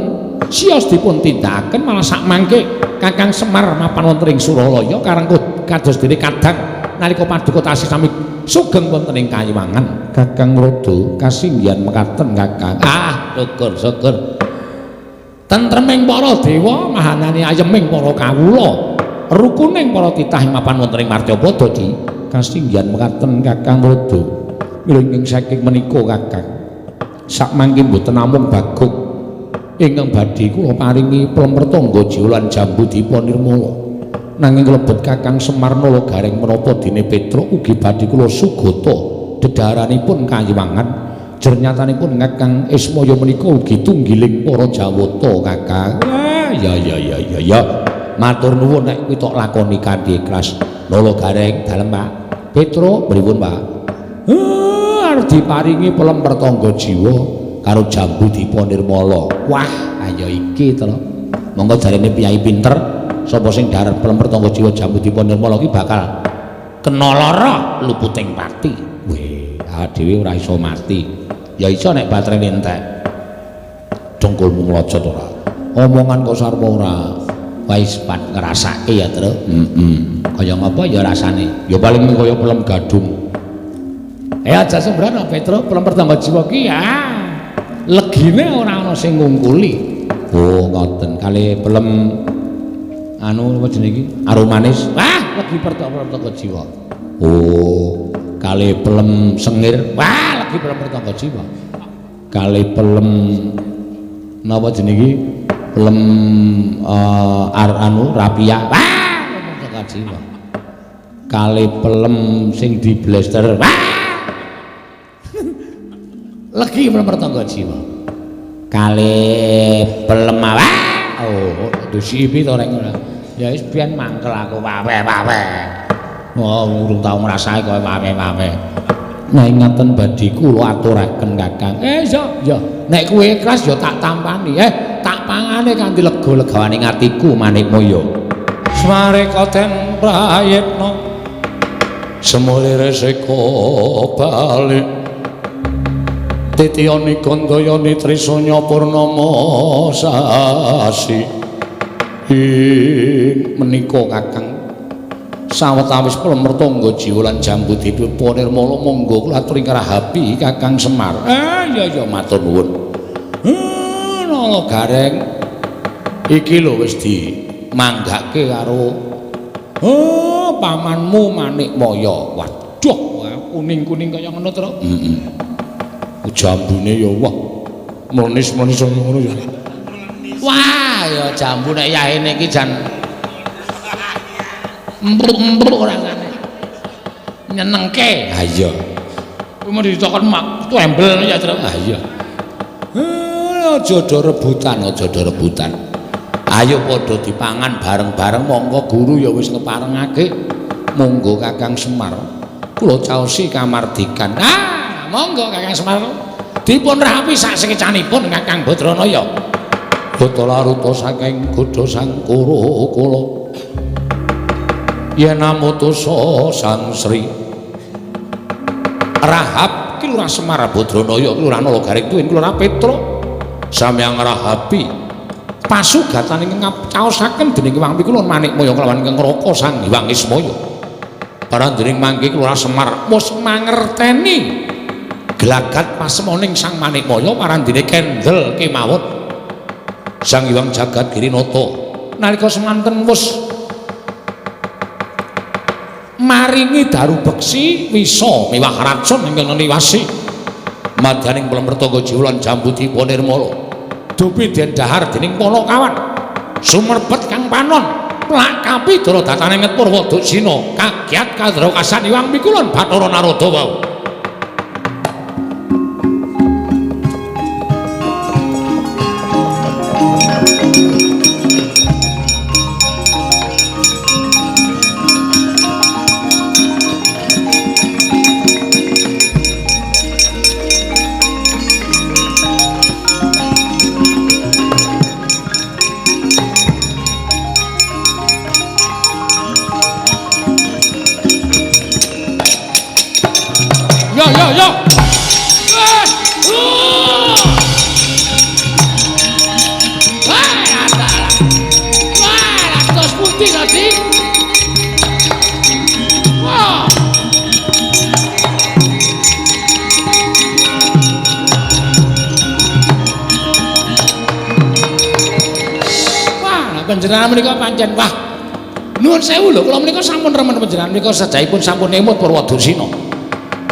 siyos dipun tindakaken, malah sak mangke Kakang Semar mapan wonten ing Suralaya karengku kados dene kadang nalika paduka tasih sami sugeng wonten ing Kayiwangan. Kakang Rada kasinggihan mekaten Kakang. Syukur. Tentreming para dewa, mahanane ayeming para kawula, rukuning para titah mapan wonten ing Martyapada di kasinggihan mekaten Kakang Rada. Mila ing saking menika Kakang sakmangke mboten namung Bagong ingkang badhe kula paringi Pertangga Jiwa lan Jambudipa Nirmala, nanging klebet Kakang Semar Nalagareng menapa dene Petruk ugi badhe kula sugata dedhaharanipun Kayiwangan. Jernyatanipun Kakang Ismaya menika ugi tunggiling para Jawata Kakang. Ya matur nuwun nek kuwi tok lakoni kanthi ikhlas. Nalagareng dalem Pak Petruk pripun Pak? Arep diparingi pelem Pertangga Jiwa karo Jambudipa Nirmala. Wah, ayo iki to. Monggo jarene piyai pinter sapa sing dharep pelem Pertangga Jiwa Jambudipa Nirmala ki bakal kena lara luputing pati. Weh, awak dhewe ora iso mati. Ya iso nek baterene entek. Dengkulmu nglocot ora. Omongan kok sarwa ora. Wis pat ngrasake ya, Tru. Kaya ngapa ya rasane? Ya paling kaya pelem gadung. Aja sembrana Petruk, pelem Pertangga Jiwa ki ya. Legine ora ana sing ngungkuli. Oh, ngoten. Kali pelem anu apa jenenge iki? Aromanis. Wah, legi pertaka jiwa. Oh, kali pelem sengir. Wah, legi pelem pertaka jiwa. Kali pelem napa jenenge iki? Pelem anu rapia. Wah, pertaka jiwa. Kali pelem sing di blaster. Wah. Legi pelem pertaka jiwa. Kali pelem oh, dusipi to rek. Ya wis biyen mangkel aku wawe. Oh, urung tau ngrasake koyo wawe. Nek ngaten badhe kula aturaken Kakang. Ya. Nek kowe ikhlas ya tak tampani. Tak pangane kanthi lega-legawane atiku Manikmaya. Smareka ten prayitna. Semulire seka bali. Titiyani Gandayani Trisanya Purnama sasi menika Kakang sawetawis pelemertangga jiwa lan jambu dipupa nirmala monggo kula aturi ngarahapi Kakang Semar. Ya matur nuwun. Nala gareng iki lho wis dimanggake karo pamanmu Manikmaya. Waduh, kuning-kuning kaya ngono to. Jambune ya wah manis-manis ngono ya. Wah, ya jambu nek yahene iki jan embruk-embruk rasane. Nyenengke. Ha iya. Kuwi mau dicokot mak tembel ya, Tru. Ha iya. Aja do rebutan. Ayo padha dipangan bareng-bareng monggo guru ya wis ngeparengake. Monggo Kakang Semar. Kula caosi kamardikan. Monggo Kakang Semar dipun rahapi sak sekecanipun Kakang Badranaya. Batalaruta saking Gudha Sangkara kula yen amutusa Sang Sri Rahab ki Lurah Semar Badranaya Lurah Nalagaring Tuwin Lurah Petra samyang rahapi pasugatan ingkang caosaken dening Wang Pikulun Manikmaya kelawan ingkang Raka Sang Hyang Ismaya. Parandening mangke Lurah Semar wis mangerteni gelagat pasemoning Sang Manikmaya parandene kendel kemawon Sang Hyang Jagat Girinata nalika semanten wis maringi daru beksi wisa miwah racun ingkang niwasi madyaning pelemertangga jiwa lan jambu dipa nirmala dupi den dahar dening para kawan sumerbet kang panon plakapi dara datane nget Purwadasina kagiat kadra kasan Hyang Pikulun Bathara Narada wau. Yo. Wah, terus putih tadi. Wah. Wah, panjenengan menika pancen wah. Nuwun sewu lho, kula menika sampun remen panjenengan menika sedahipun sampun emut Purwadasina.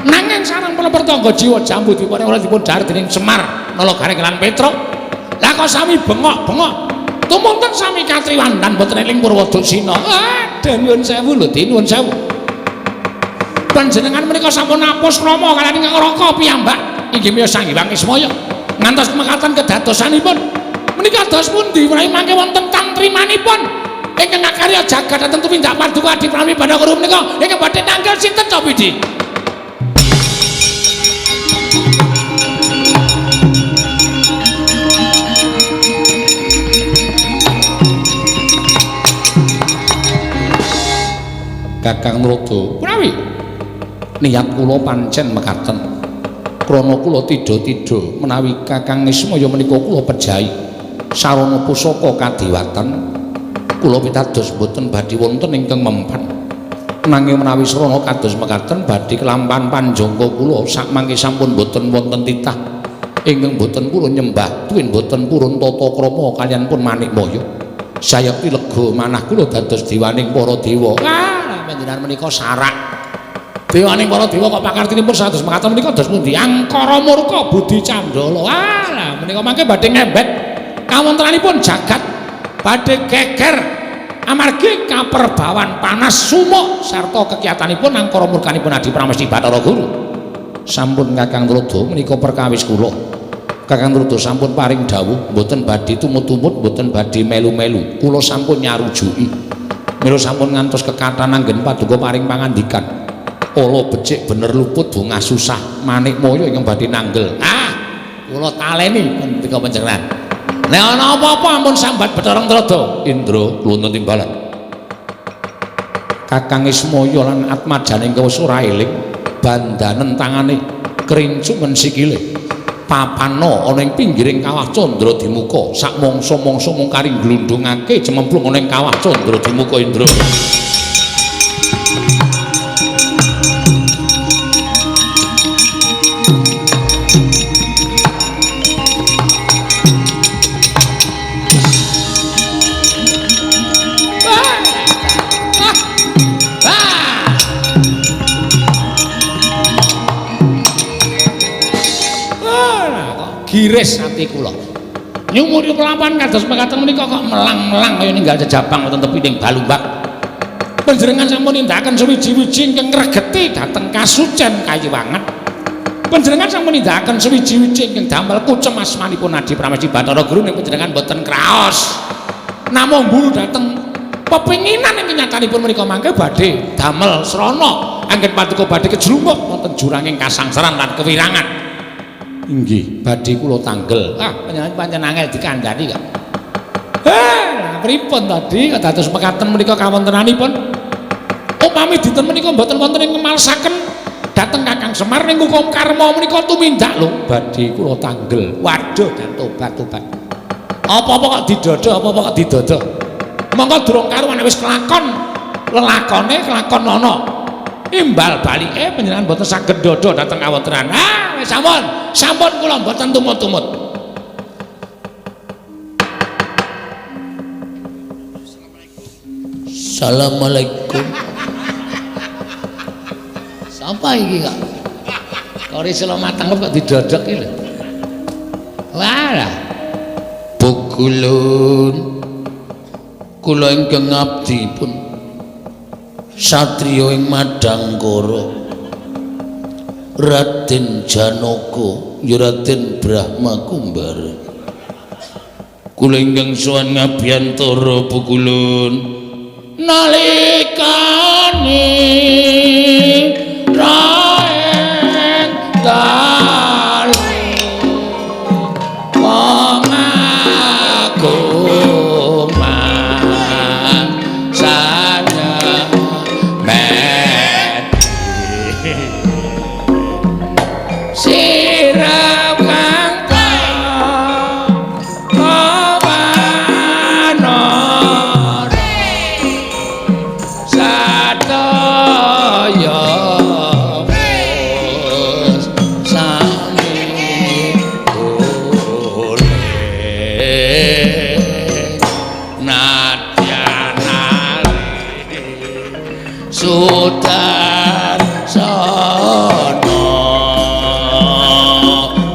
Nanging sareng pelemertangga jiwa jambu dipun ora dipun dhahar dening Semar Nalagaring lan Petra. Lah kok sami bengok-bengok. Tumunten sami katriwandan boten eling Purwadasina. Nuwun sewu lho, nuwun sewu. Panjenengan menika sampun napus krama kaliyan ingkang Raka piyambak inggih meya Sang Hyang Ismaya. Ngantos mekaten kedadosanipun menika dados pundi menawi mangke wonten tantrimanipun ingkang karya jagat dhateng tumindak Paduka Adi Pramila Banaguru menika ingkang badhe nanggal sinten to Bidi? Kakang Narada, prawi niat kula pancen mekaten. Krana kula tidha-tidha menawi Kakang Ismaya menika kula pejahi sarana pusaka kadewatan. Kula pitados boten badhe wonten ingkang mempan. Nanging menawi sarana kados mekaten badhe kelampahan panjangka kula sakmangke sampun boten wonten titah ingkang boten purun nyembah tuwin boten purun tata krama kaliyan pun Manikmaya. sayekti lega manah kula dados dewaning para dewa. Ah, panjenengan menika sarak. Dewaning para dewa kok pakartinipun sados mekaten menika dos pundi? Angkara murka Budi Candala. Ah, menika mangke badhe ngembet kawontenanipun jagat badhe geger amargi kaperbawan panas sumuk sarta kekiyatanipun angkara murkanipun Adi Pramesti Bathara Guru. Sampun Kakang Trada menika perkawis kula. Kakang Trada sampun paring dawuh mboten badhe tumut-tumut, mboten badhe melu-melu. Kula sampun nyarujuki. Mila sampun ngantos kekathah anggen paduka paring pangandikan. Ala becik bener luput bungah susah manik moyo ingkang badhe nanggel. Ah, kula taleni menika panjenengan. Nek ana apa-apa ampun sambat Bathara Trada. Indra wonten timbalan. Kakang Ismaya lan atmajaning Kawasura eling bandanen tangane kerincumen sikile. Papana ana ing pinggiring kawah Candra Dimuka sak mangsa-mangsa mung kari glundhungake cememplung ana ing kawah Candra Dimuka Indra. Giris ati kula. Nyumuri kelapan kados mekaten menika kok melang-melang kaya ninggal jejabang wonten tepining Balumbak. Panjenengan sampun nindakaken suwiji-wiji ingkang ngregeti dhateng kasucen kayiwanget. Panjenengan sampun nindakaken suwiji-wiji ingkang damel kucem asmanipun Adi Pramesti Bathara Guru ning panjenengan boten kraos. Namung mburu dhateng pepinginan ing nyatanipun menika mangke badhe damel srana anggen paduka badhe kejlungkuh wonten juranging kasangsaran lan kewirangan. Inggih, badhe kula tanggel. Ah, pancen angel dikandhani kok. Heh, pripun tadi dados mekaten menika kawontenanipun? Upami dinten menika mboten wonten ing ngemalsaken dhateng Kakang Semar ning hukum karma menika tumindak lho, badhe kula tanggel. Waduh, dan tobat-tobat. Apa-apa kok didodo, apa-apa kok didodo. Monggo durung karuan wis kelakon. Lelakone kelakon ana. Imbal balike panjenengan mboten saged dodo dhateng kawontenan. Ah, wis sampun kula mboten tumut-tumut. Assalamualaikum. Sapa iki kok? Kok riselo mateng kok didodok iki lho. Walah. Bukulun kula ingkang ngabdi pun satriya ing Madangkara Raden Janaka ya Raden Brahma Kumbara kula ingkang sowan ngabiyantara Bukulun nalikane raeng dalu wong agoman sana sirap kang kawana sadaya wis sami oleh nadyanali sudan sono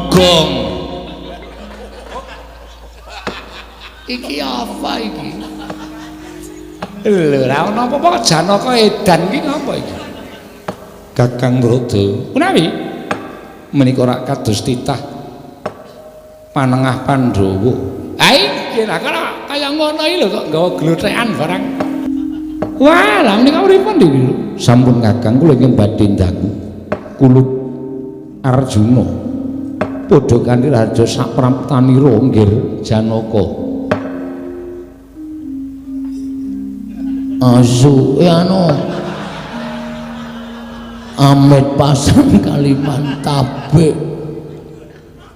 gong iki apa iki lho ra ono apa-apa Janaka edan iki ngapa iki Kakang Trada menawi menika rak kados titah panengah Pandhawa ha iki ra kaya ngono iki lho kok nggawa glotrekan barang wah lah menika pripun iki lho sampun Kakang kula ingkang badhe ndaku kulut Arjuna padha kanthi raja sapraptanira nggih Janaka asu anu Amit pasang kaliman tabik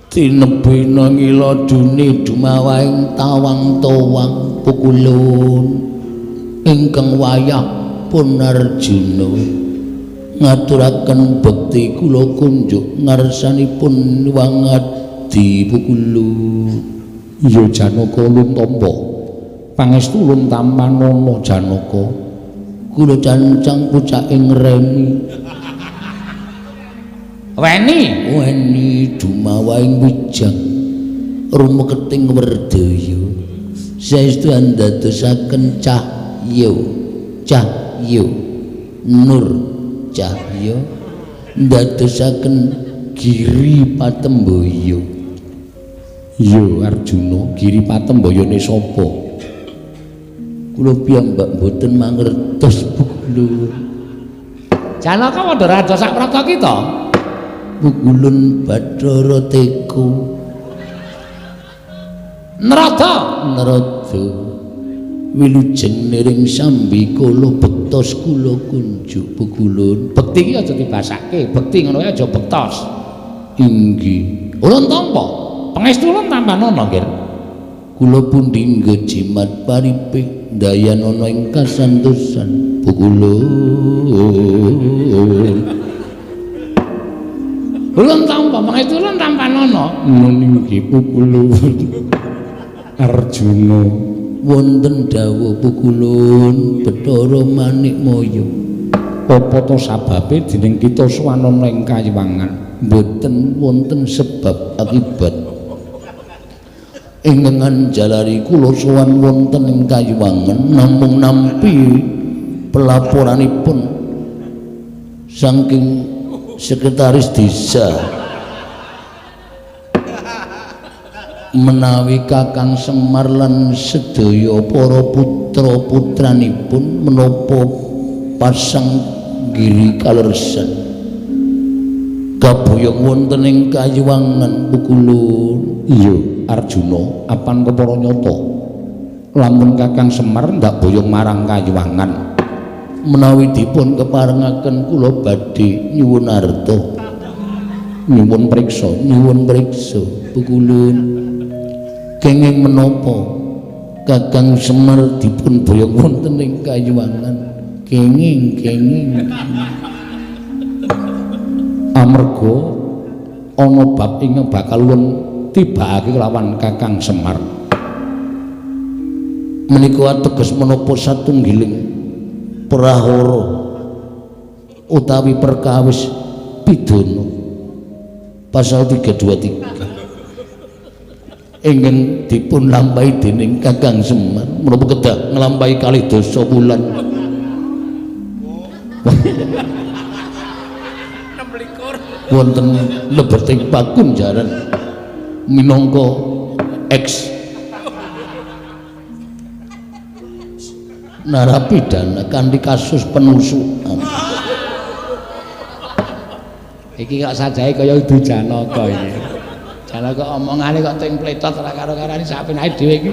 tinebina ngiloduni dumawaing tawang-tawang Pukulun ingkang wayah pun Arjuna ngaturaken bekti kula kunjuk ngarsanipun Wangadi Pukulun ya Janaka Luntompa pangestu ulun Tampanana Janaka kula cancang pucaking remi weni dumawaing wijang rumeketing werdaya saestu andadosaken cahya nur cahya ndadosaken giri patembaya yo Arjuna giri patembayane sapa kula piyambak mboten mangertos Pukulun Janaka Wadaraja sak prata kita Pukulun Bathara Teka Narada wilujeng niring sambikala bektos kula kunjuk Pukulun bekti iki aja dibasake bekti ngono aja bektos inggih ulun tampa pangestu ulun Tampanana nggih kula pundi jimat paripik dayanana ing kasantosan Pukulun ulun tampa pangestu ulun Tampanana nggih Pukulun Arjuna wonten dawuh Pukulun Bathara Manikmaya apa to sababe dening kita swanana ing Kayiwangan mboten wonten sebab akibat ingkang jalari kula sowan wonten ing Kayiwangan namung nampi pelaporanipun saking sekretaris desa menawi Kakang Semar lan sedaya para putra-putranipun menapa pasang giri kalersan kaboyong wonten ing Kayiwangan Pukulun iya Arjuna apan kepara nyata lamun Kakang Semar ndak boyong marang Kayiwangan menawi dipun keparengaken kula badhe nyuwun arta nyuwun priksa Pukulun kenging menapa Kakang Semar dipun boyong wonten ing Kayiwangan kenging amarga ana bab ingkang bakal ulun tibakake kelawan Kakang Semar menika ateges menapa satunggiling prahara utawi perkawis pidana pasal 323 ingkang dipun lampahi dening Kakang Semar menapa kedah nglampahi kalih dasa wulan wonten lebeting Pakunjaran minangka eks narapidana kanthi kasus penusukan iki kok sajae kaya Udu Janaka iki Janaka omongane kok teng pletot ora karo-karane sapenake dhewe iki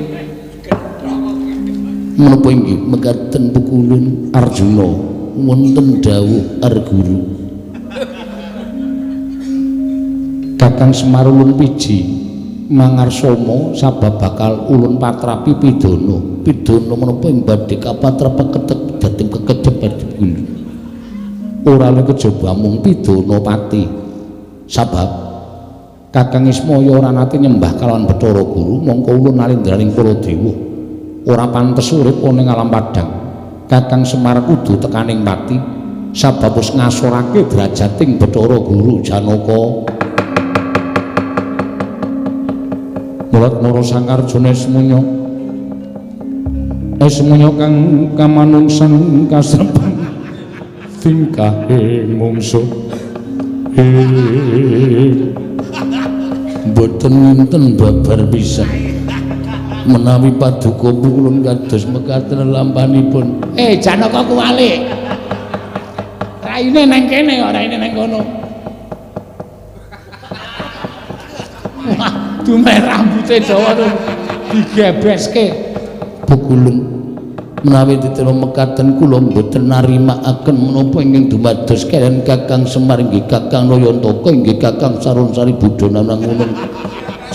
menapa inggih mekaten Pukulun Arjuna wonten dawuh Arguru Kakang Semar ulun piji mangarsama sabab bakal ulun patrapi pidana menapa ing badhe kapatrapaketek dhateng kekecepet Pukulun ora nek kejaba mung pidana pati sabab Kakang Ismaya ora nate nyembah kalawan Bathara Guru mongko ulun nalindraning para dewa ora pantes urip ana ing alam padhang Kakang Semar kudu tekaning pati sabab wis ngasorake derajating Bathara Guru Janaka mulat mara Sangkarjana Esmunya kang kamanungsan kasrepan tingkahe mungsuh boten wonten babar pisan menawi paduka Pukulun kados mekaten lampanipun Janaka kuwalik raine nang kene ora raine nang kono dumeh rambute dawa digebeske Pukulun menawi ditira mekaten kula mboten narimakaken menapa ingkang dumados kaliyan Kakang Semar inggih Kakang Nayantaka inggih Kakang Sarunsari Budana nangunung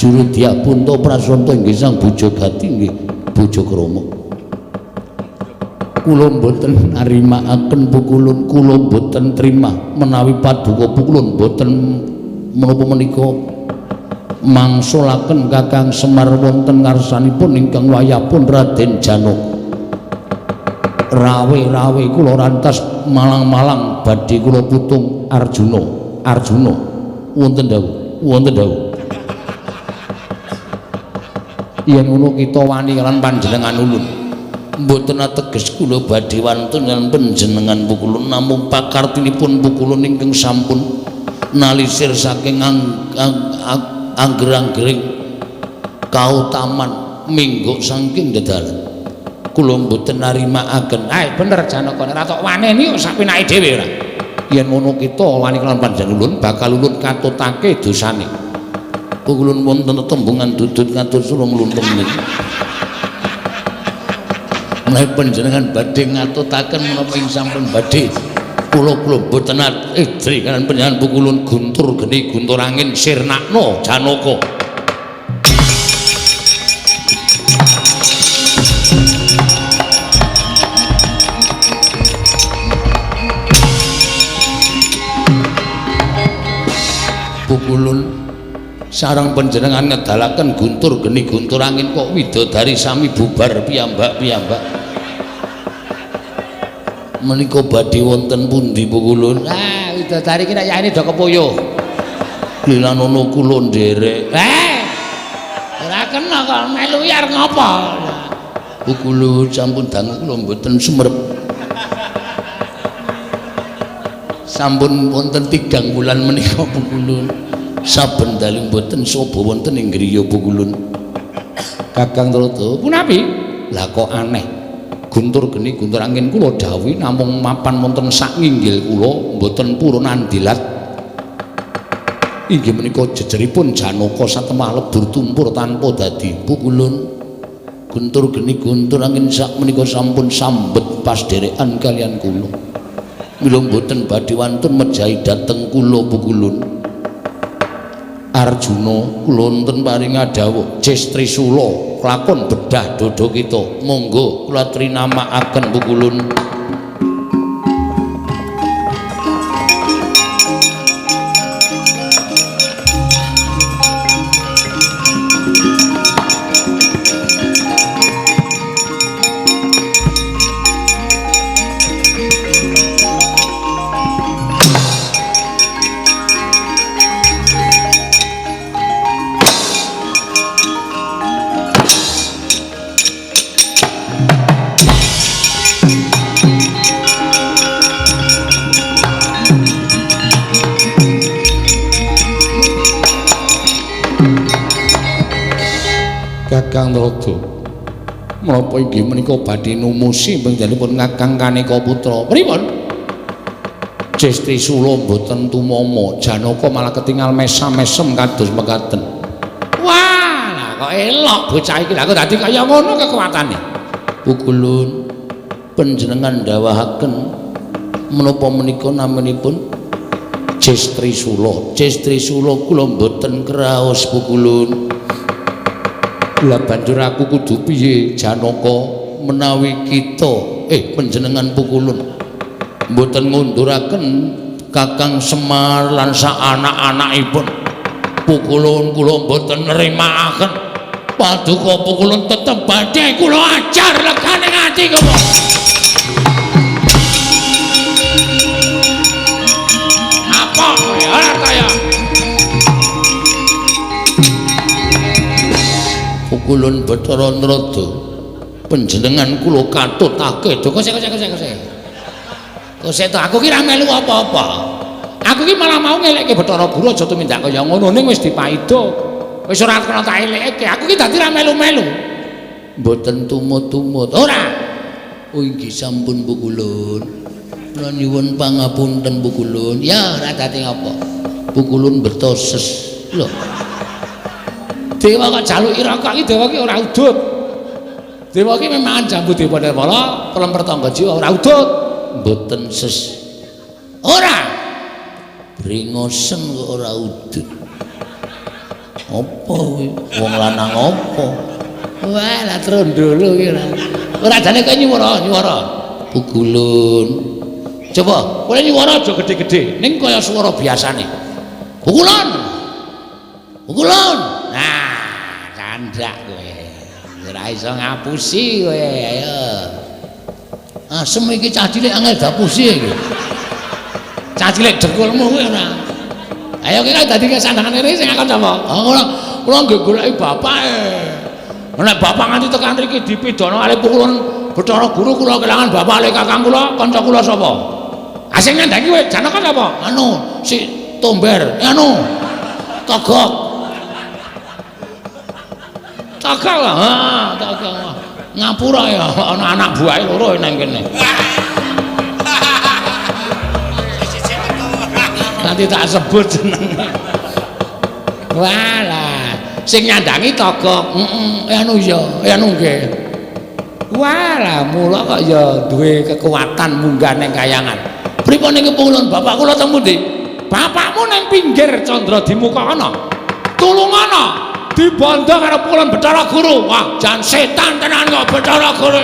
juru Diapunta Prasanta inggih Sang Bojogati inggih Bojokrama kula mboten narimakaken Pukulun kula mboten trima menawi paduka Pukulun mboten menapa menika mangsulaken Kakang Semar wonten ngarsanipun ingkang wayahipun Raden Janaka. Rawe-rawe kula rantas malang-malang badhe kula putung Arjuna. Arjuna wonten dawuh. Yen ngono kita wani lan panjenengan ulun. Mboten ateges kula badhe wantun lan panjenengan pukulun namung pakartinipun pukulun ingkang sampun nalisir saking angger-anggering kautaman minggu saking dedalan. Kula mboten narimakaken. Bener Janaka nek tok waneni kok sak pinake dhewe ora. Yen ngono kita wani lan panjenengan ulun bakal ulun katutake dosane. Pukulun wonten tembungan dudut ngatur sulung luntung niki. Menawi panjenengan badhe ngatutaken menapa ing sampun badhe kula boten idri kan panjenengan pukulun guntur geni guntur angin sirnakna Janaka. Pukulun sareng panjenengan ngedalaken guntur geni guntur angin kok widodari sami bubar piyambak-piyambak. Menika badhe wonten pundi Pukulun? Widodari ki nek yaene do kepoyo. Lilan ono kula nderek. Ora kena kok melu yar ngopo? Pukulun sampun dangu kula mboten sumerep. Sampun wonten 3 bulan menika Pukulun. Saben dalu mboten sapa wonten ing griya Pukulun. Kakang Trata, punapi? Lah kok aneh. Guntur geni guntur angin kula dawuhi namung mapan wonten sak nginggil kula mboten purun andilat. Inggih menika jejeripun Janaka satemah lebur tumpur tanpa dadi. Pukulun guntur geni guntur angin sak menika sampun sambet pas derekan kalian kula. Mila mboten badhe wantun mejahi dhateng kula Pukulun. Arjuna kula wonten paring dawuh Cis Trisula lakon bedah dodo kita. Monggo kula trinamakaken Pukulun. Kakang Trata, menapa inggih menika badhe numusi panjenenganipun Kakang Kaneka Putra? Pripun? Cis Trisula mboten tumama, Janaka malah ketingal mesam-mesem kados mekaten. Wah, lah kok elok bocah iki. Lah kok dadi kaya ngono kekuatane. Pukulun panjenengan dawuhaken menapa menika namanipun Cis Trisula. Cis Trisula kula mboten kraos Pukulun. Lah banjur aku kudu piye Janaka menawi kita panjenengan Pukulun mboten ngunduraken Kakang Semar lan sak anak-anakipun. Pukulun kula mboten nrimakaken. Paduka Pukulun tetep badhe kula ajar legane ati kula. Apa ora kaya Pukulun Bathara Nrada panjenengan kula katutake. Kose to aku ki ra melu apa-apa. Aku ki malah mau ngelekke Bathara Guru aja tumindak kaya ngono ning wis dipaida. Wis ora kena tak elekke. Aku ki dadi ra melu-melu. Mboten tumut-tumut. Ora. Oh inggih sampun Pukulun. Kula nyuwun pangapunten Pukulun. Ya ora dadi apa. Pukulun bertoses. Lho. Dewa kok jaluki rokok iki dewa ki ora udut. Dewa ki memang jambu dewa Nirmala, pelemper tangga jiwa ora udut. Mboten ses. Ora. Bringosen kok ora udut. Apa kuwi? Wong lanang apa? Wah, lah trondolo ki ora. Ora jane kok nyuwara. Pukulun. Coba, kowe nyuwara aja gede-gede, ning kaya swara biasane. Pukulun. Andrak kowe. Ora iso ngapusi kowe, ayo. Asem iki cah cilik angel ngapusi iki. Cah cilik dekulmu kowe ora. Ayo kowe dadi kesandangan ini sing akon sapa? Kula nggih goleki bapake. Nek bapak nganti tekan mriki dipidana kali pukulan Bathara Guru kula kelangan bapak le kakang kula, kanca kula sapa? Asing nyandangi kowe Janaka sapa? Anu, si Tomber, anu. Togok. Togok lah, togok. Ngapura ya, ana anak buahe loro nang kene. Nanti tak sebut jenenge. Walah, sing nyandangi Togok. Anu ya, anu nggih. Walah, mula kok ya duwe kekuatan munggah ning kayangan. Pripun niki pulun bapak kula teng pundi? Bapakmu nang pinggir Candra Dimuka ana. Tulungono dibondo karo pulun Bathara Guru. Wah, jan setan tenan kok Bathara Guru.